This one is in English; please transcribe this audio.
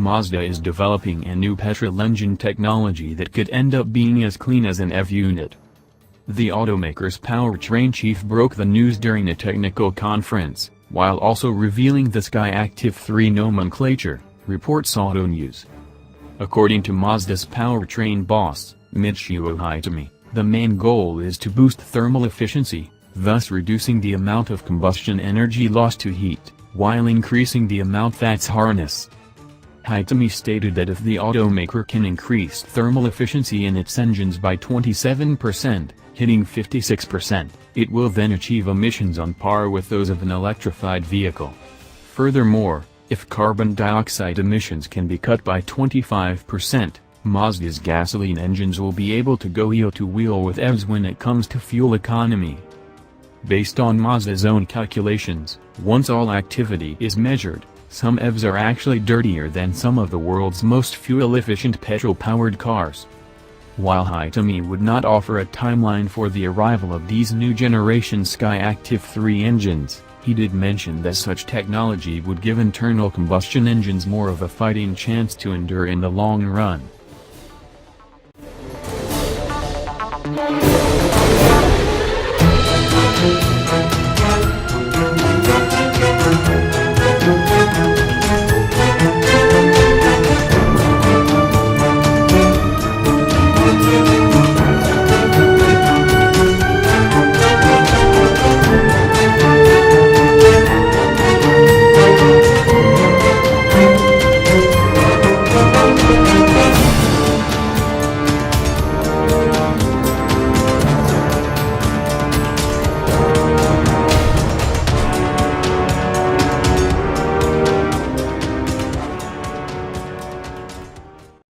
Mazda is developing a new petrol engine technology that could end up being as clean as an EV unit. The automaker's powertrain chief broke the news during a technical conference, while also revealing the Skyactiv-3 nomenclature, reports Autonews. According to Mazda's powertrain boss, Michio Hitomi, the main goal is to boost thermal efficiency, thus reducing the amount of combustion energy lost to heat, while increasing the amount that's harnessed. Hitomi stated that if the automaker can increase thermal efficiency in its engines by 27%, hitting 56%, it will then achieve emissions on par with those of an electrified vehicle. Furthermore, if carbon dioxide emissions can be cut by 25%, Mazda's gasoline engines will be able to go wheel-to-wheel with EVs when it comes to fuel economy. Based on Mazda's own calculations, once all activity is measured, some EVs are actually dirtier than some of the world's most fuel-efficient petrol-powered cars. While Hitomi would not offer a timeline for the arrival of these new generation Skyactiv-3 engines, he did mention that such technology would give internal combustion engines more of a fighting chance to endure in the long run.